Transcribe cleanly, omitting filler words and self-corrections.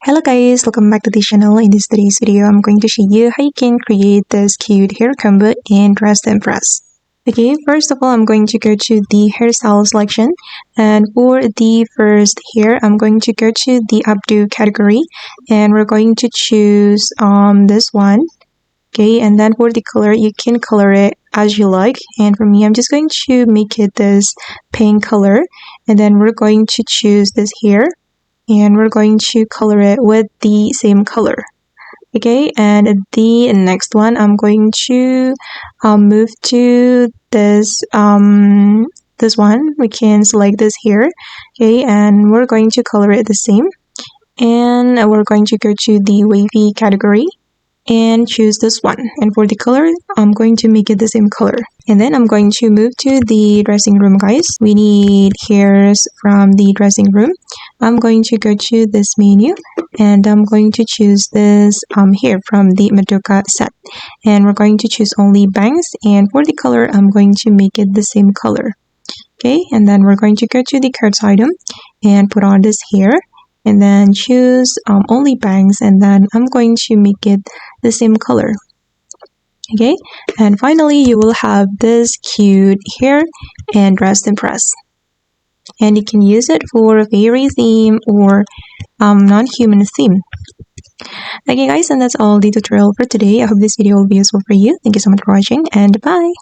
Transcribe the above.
Hello guys, welcome back to the channel. In today's video, I'm going to show you how you can create this cute hair combo in Dress to Impress. Okay, first of all, I'm going to go to the hairstyle selection, and for the first hair, I'm going to go to the updo category, and we're going to choose this one. Okay, and then for the color, you can color it as you like, and for me, I'm just going to make it this pink color, and then we're going to choose this hair, and we're going to color it with the same color. Okay, and the next one, I'm going to move to this one. We can select this here. Okay, and we're going to color it the same, and we're going to go to the wavy category and choose this one. And for the color, I'm going to make it the same color. And then I'm going to move to the dressing room, guys. We need hairs from the dressing room. I'm going to go to this menu, and I'm going to choose this hair from the Madoka set. And we're going to choose only bangs, and for the color, I'm going to make it the same color. Okay, and then we're going to go to the cards item and put on this hair, and then choose only bangs, and then I'm going to make it the same color. Okay, and finally you will have this cute hair and Dress to Impress, and you can use it for a fairy theme or non-human theme. Okay guys, and that's all the tutorial for today. I hope this video will be useful for you. Thank you so much for watching, and bye.